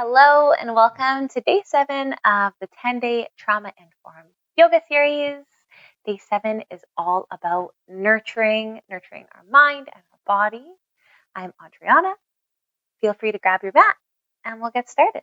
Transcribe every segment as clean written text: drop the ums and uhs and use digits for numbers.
Hello and welcome to day 7 of the 10-day Trauma Informed Yoga series. Day 7 is all about nurturing our mind and our body. I'm Adriana. Feel free to grab your mat and we'll get started.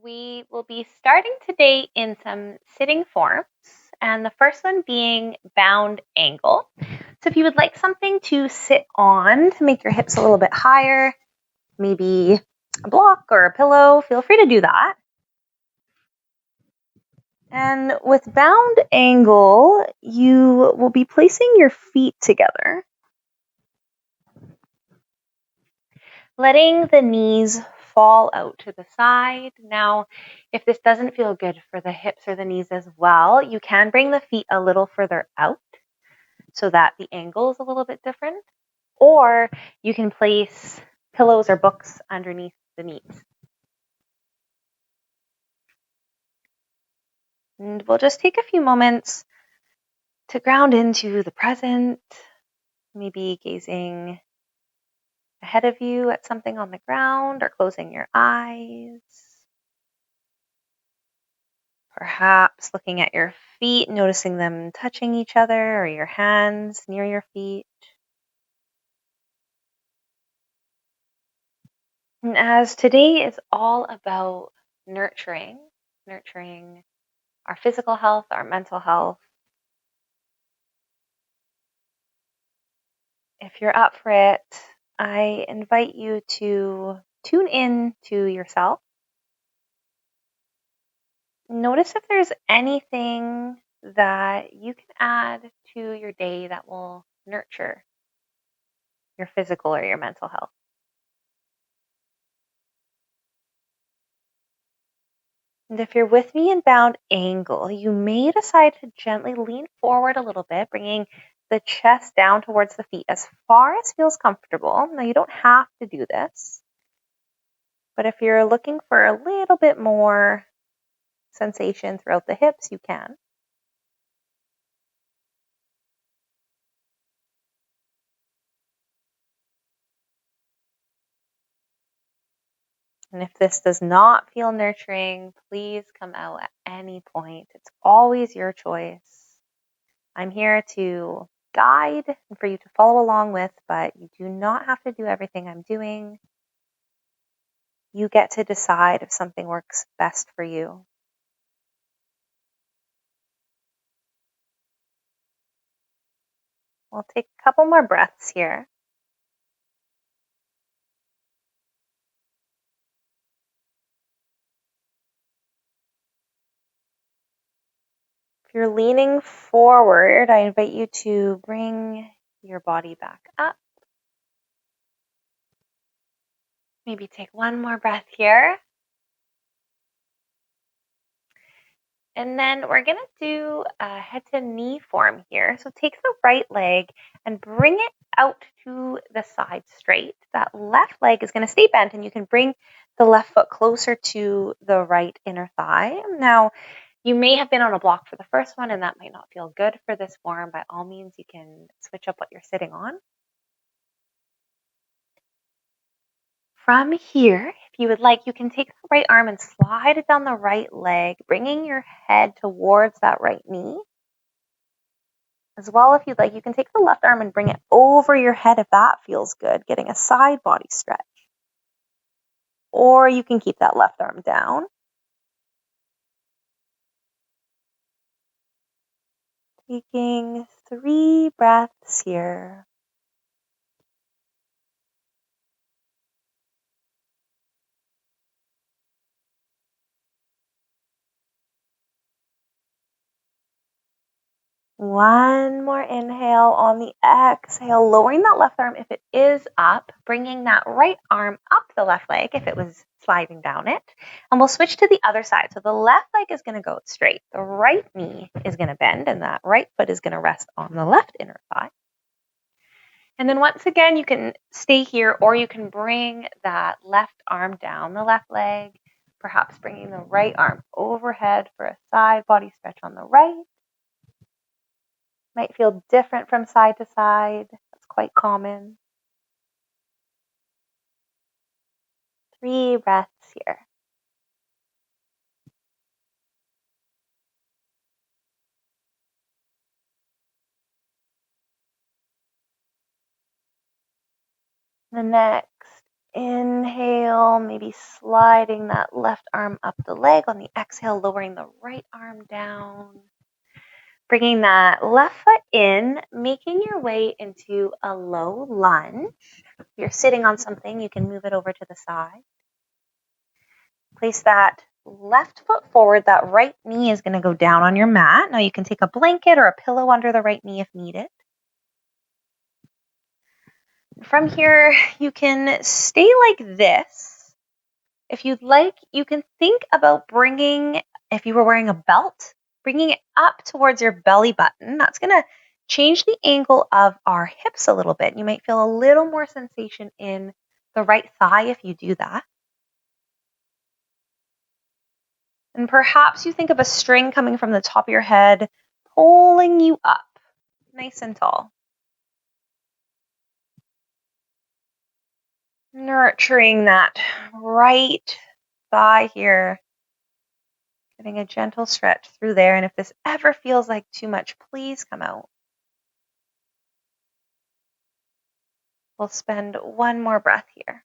We will be starting today in some sitting forms, and the first one being bound angle. So if you would like something to sit on to make your hips a little bit higher, maybe a block or a pillow, feel free to do that. And with bound angle, you will be placing your feet together, letting the knees fall out to the side. Now, if this doesn't feel good for the hips or the knees as well, you can bring the feet a little further out so that the angle is a little bit different. Or you can place pillows or books underneath the knees. And we'll just take a few moments to ground into the present, maybe gazing ahead of you at something on the ground or closing your eyes. Perhaps looking at your feet, noticing them touching each other or your hands near your feet. And as today is all about nurturing our physical health, our mental health, if you're up for it, I invite you to tune in to yourself. Notice if there's anything that you can add to your day that will nurture your physical or your mental health. And if you're with me in bound angle, you may decide to gently lean forward a little bit, bringing the chest down towards the feet as far as feels comfortable. Now, you don't have to do this, but if you're looking for a little bit more sensation throughout the hips, you can. And if this does not feel nurturing, please come out at any point. It's always your choice. I'm here to guide and for you to follow along with, but you do not have to do everything I'm doing. You get to decide if something works best for you. We'll take a couple more breaths here. If you're leaning forward, I invite you to bring your body back up. Maybe take one more breath here. And then we're going to do a head to knee form here. So take the right leg and bring it out to the side straight. That left leg is going to stay bent, and you can bring the left foot closer to the right inner thigh. Now, you may have been on a block for the first one, and that might not feel good for this form. By all means, you can switch up what you're sitting on. From here, if you would like, you can take the right arm and slide it down the right leg, bringing your head towards that right knee. As well, if you'd like, you can take the left arm and bring it over your head if that feels good, getting a side body stretch. Or you can keep that left arm down. Taking 3 breaths here. One more inhale. On the exhale, lowering that left arm if it is up, bringing that right arm up the left leg if it was sliding down it. And we'll switch to the other side. So the left leg is going to go straight. The right knee is going to bend, and that right foot is going to rest on the left inner thigh. And then once again, you can stay here, or you can bring that left arm down the left leg, perhaps bringing the right arm overhead for a side body stretch on the right. Might feel different from side to side. That's quite common. 3 breaths here. The next inhale, maybe sliding that left arm up the leg. On the exhale, lowering the right arm down. Bringing that left foot in, making your way into a low lunge. If you're sitting on something, you can move it over to the side. Place that left foot forward. That right knee is going to go down on your mat. Now you can take a blanket or a pillow under the right knee if needed. From here, you can stay like this. If you'd like, you can think about bringing, if you were wearing a belt, bringing it up towards your belly button. That's going to change the angle of our hips a little bit. You might feel a little more sensation in the right thigh if you do that. And perhaps you think of a string coming from the top of your head, pulling you up nice and tall. Nurturing that right thigh here. Getting a gentle stretch through there. And if this ever feels like too much, please come out. We'll spend one more breath here.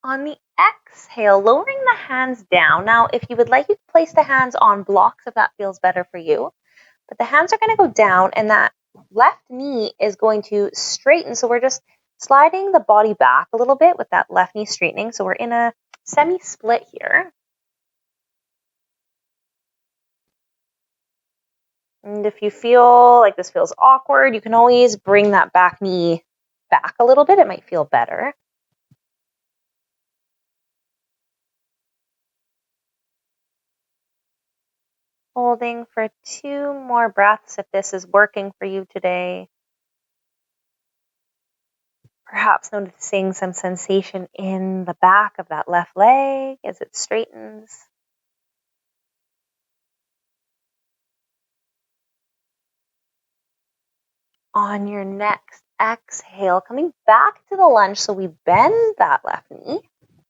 On the exhale, lowering the hands down. Now, if you would like, you can place the hands on blocks if that feels better for you. But the hands are going to go down and that left knee is going to straighten. So we're just sliding the body back a little bit with that left knee straightening. So we're in a semi-split here. And if you feel like this feels awkward, you can always bring that back knee back a little bit. It might feel better. Holding for 2 more breaths if this is working for you today. Perhaps noticing some sensation in the back of that left leg as it straightens. On your next exhale, coming back to the lunge, so we bend that left knee.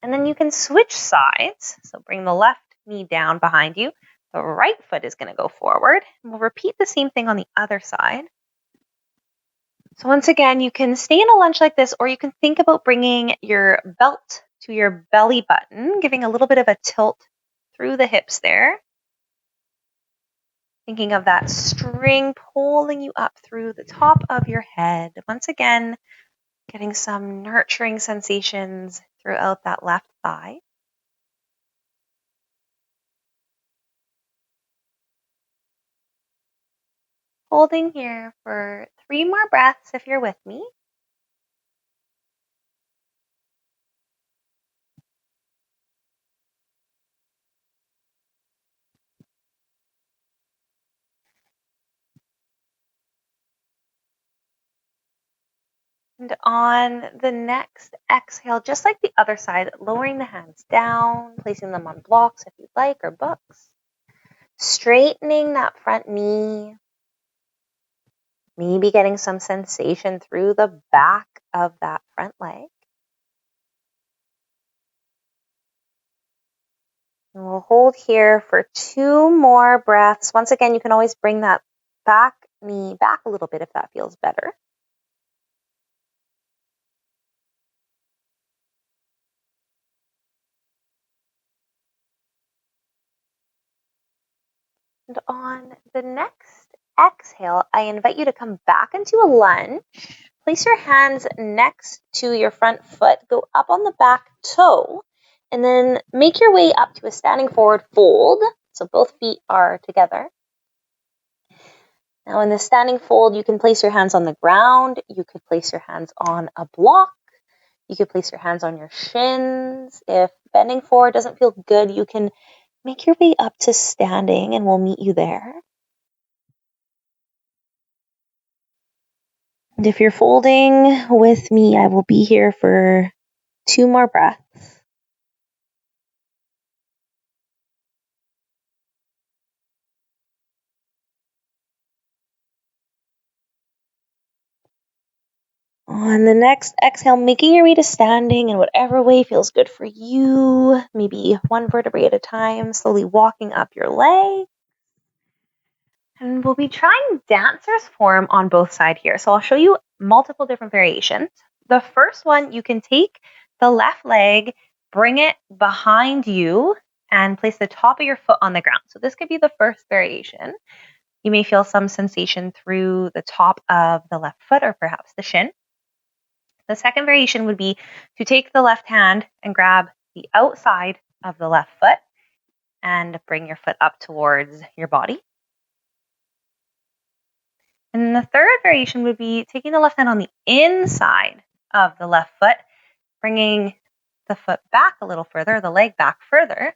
And then you can switch sides. So bring the left knee down behind you. The right foot is going to go forward. We'll repeat the same thing on the other side. So once again, you can stay in a lunge like this, or you can think about bringing your belt to your belly button, giving a little bit of a tilt through the hips there. Thinking of that string pulling you up through the top of your head. Once again, getting some nurturing sensations throughout that left thigh. Holding here for 3 more breaths if you're with me. And on the next exhale, just like the other side, lowering the hands down, placing them on blocks if you'd like, or books. Straightening that front knee. Maybe getting some sensation through the back of that front leg. And we'll hold here for 2 more breaths. Once again, you can always bring that back knee back a little bit if that feels better. And on the next exhale, I invite you to come back into a lunge. Place your hands next to your front foot. Go up on the back toe. And then make your way up to a standing forward fold. So both feet are together. Now in the standing fold, you can place your hands on the ground. You could place your hands on a block. You could place your hands on your shins. If bending forward doesn't feel good, you can make your way up to standing and we'll meet you there. And if you're folding with me, I will be here for 2 more breaths. On the next exhale, making your way to standing in whatever way feels good for you. Maybe one vertebrae at a time, slowly walking up your leg. And we'll be trying dancer's form on both sides here. So I'll show you multiple different variations. The first one, you can take the left leg, bring it behind you, and place the top of your foot on the ground. So this could be the first variation. You may feel some sensation through the top of the left foot or perhaps the shin. The second variation would be to take the left hand and grab the outside of the left foot and bring your foot up towards your body. And then the third variation would be taking the left hand on the inside of the left foot, bringing the foot back a little further, the leg back further.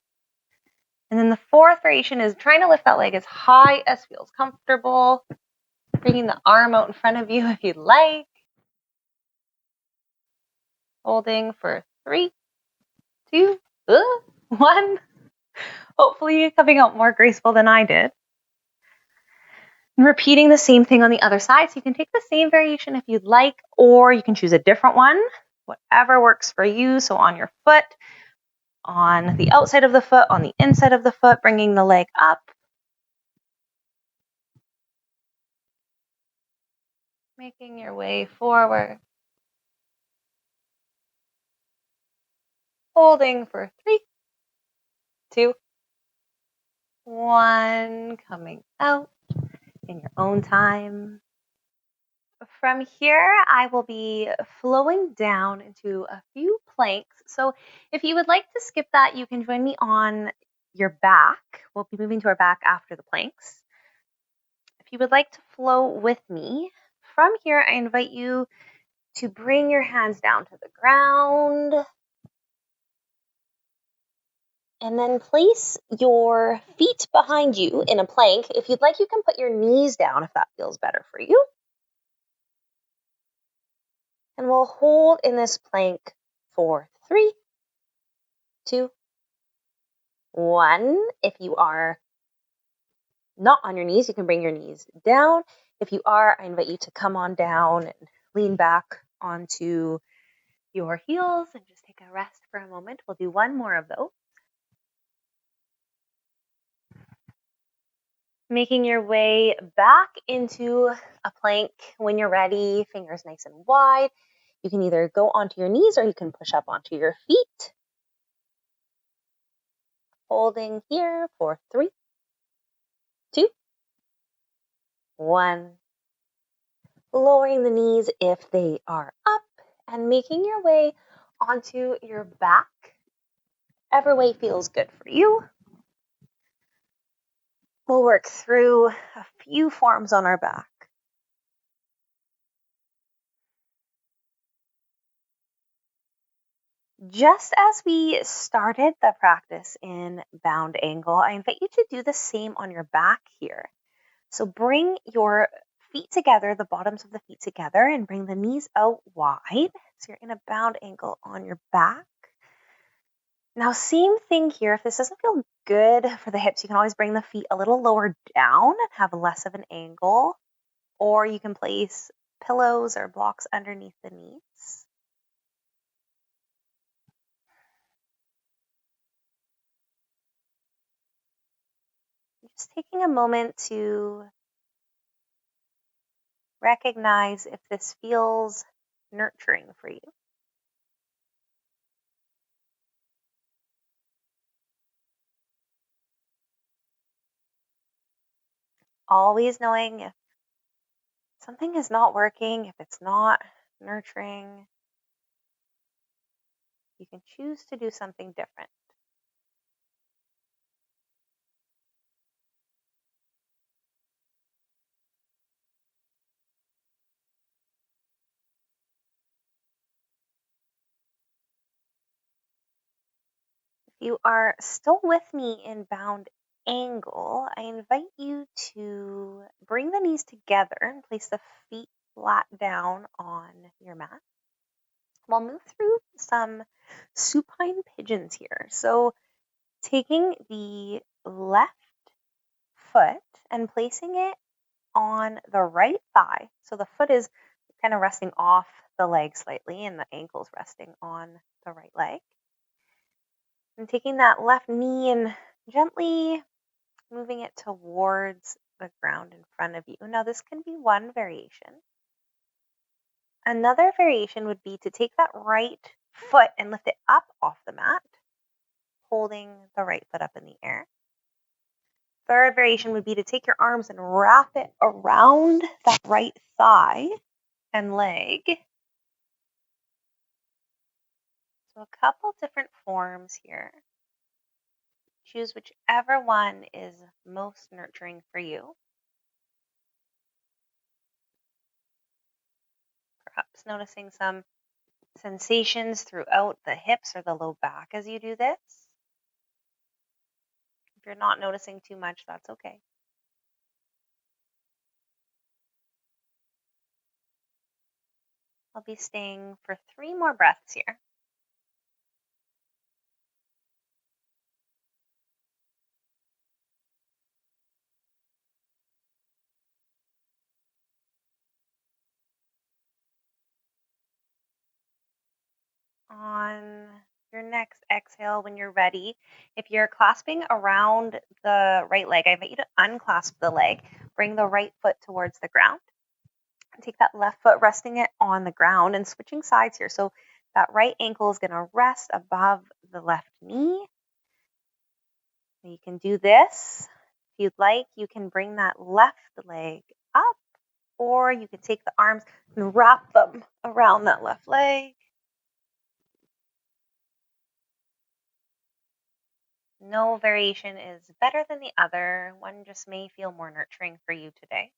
And then the fourth variation is trying to lift that leg as high as feels comfortable, bringing the arm out in front of you if you'd like. Holding for 3, 2, 1. Hopefully you're coming out more graceful than I did. And repeating the same thing on the other side. So you can take the same variation if you'd like, or you can choose a different one, whatever works for you. So on your foot, on the outside of the foot, on the inside of the foot, bringing the leg up. Making your way forward. Holding for 3, 2, 1. Coming out in your own time. From here, I will be flowing down into a few planks. So if you would like to skip that, you can join me on your back. We'll be moving to our back after the planks. If you would like to flow with me, from here, I invite you to bring your hands down to the ground. And then place your feet behind you in a plank. If you'd like, you can put your knees down if that feels better for you. And we'll hold in this plank for 3, 2, 1. If you are not on your knees, you can bring your knees down. If you are, I invite you to come on down and lean back onto your heels and just take a rest for a moment. We'll do one more of those. Making your way back into a plank when you're ready, fingers nice and wide. You can either go onto your knees or you can push up onto your feet. Holding here for 3, 2, 1. Lowering the knees if they are up and making your way onto your back. Whichever way feels good for you. We'll work through a few forms on our back. Just as we started the practice in bound angle, I invite you to do the same on your back here. So bring your feet together, the bottoms of the feet together, and bring the knees out wide. So you're in a bound angle on your back. Now, same thing here. If this doesn't feel good for the hips, you can always bring the feet a little lower down and have less of an angle. Or you can place pillows or blocks underneath the knees. Just taking a moment to recognize if this feels nurturing for you. Always knowing if something is not working, if it's not nurturing, you can choose to do something different. If you are still with me in bound angle, I invite you to bring the knees together and place the feet flat down on your mat. We'll move through some supine pigeons here. So taking the left foot and placing it on the right thigh. So the foot is kind of resting off the leg slightly and the ankles resting on the right leg. And taking that left knee and gently moving it towards the ground in front of you. Now, this can be one variation. Another variation would be to take that right foot and lift it up off the mat, holding the right foot up in the air. Third variation would be to take your arms and wrap it around that right thigh and leg. So a couple different forms here. Choose whichever one is most nurturing for you. Perhaps noticing some sensations throughout the hips or the low back as you do this. If you're not noticing too much, that's okay. I'll be staying for 3 more breaths here. On your next exhale, when you're ready, if you're clasping around the right leg, I invite you to unclasp the leg. Bring the right foot towards the ground. And take that left foot, resting it on the ground and switching sides here. So that right ankle is going to rest above the left knee. You can do this. If you'd like, you can bring that left leg up, or you can take the arms and wrap them around that left leg. No variation is better than the other. One just may feel more nurturing for you today.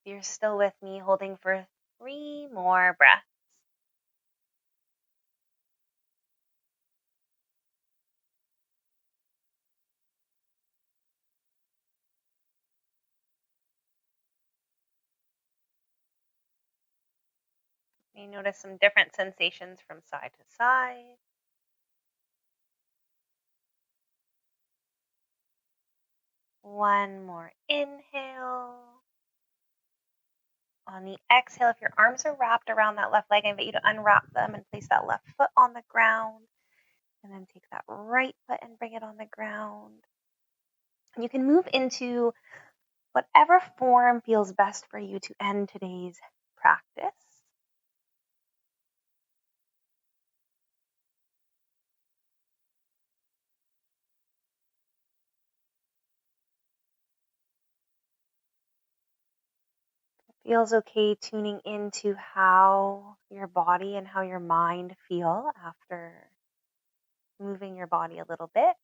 If you're still with me, holding for 3 more breaths. You notice some different sensations from side to side. One more inhale. On the exhale, if your arms are wrapped around that left leg, I invite you to unwrap them and place that left foot on the ground. And then take that right foot and bring it on the ground. And you can move into whatever form feels best for you to end today's practice. Feels okay tuning into how your body and how your mind feel after moving your body a little bit.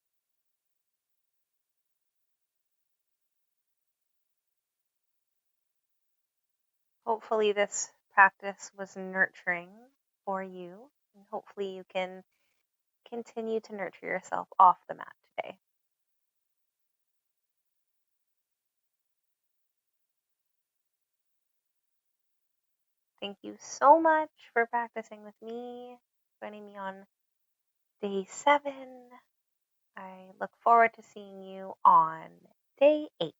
Hopefully this practice was nurturing for you, and hopefully you can continue to nurture yourself off the mat today. Thank you so much for practicing with me, joining me on day 7. I look forward to seeing you on day 8.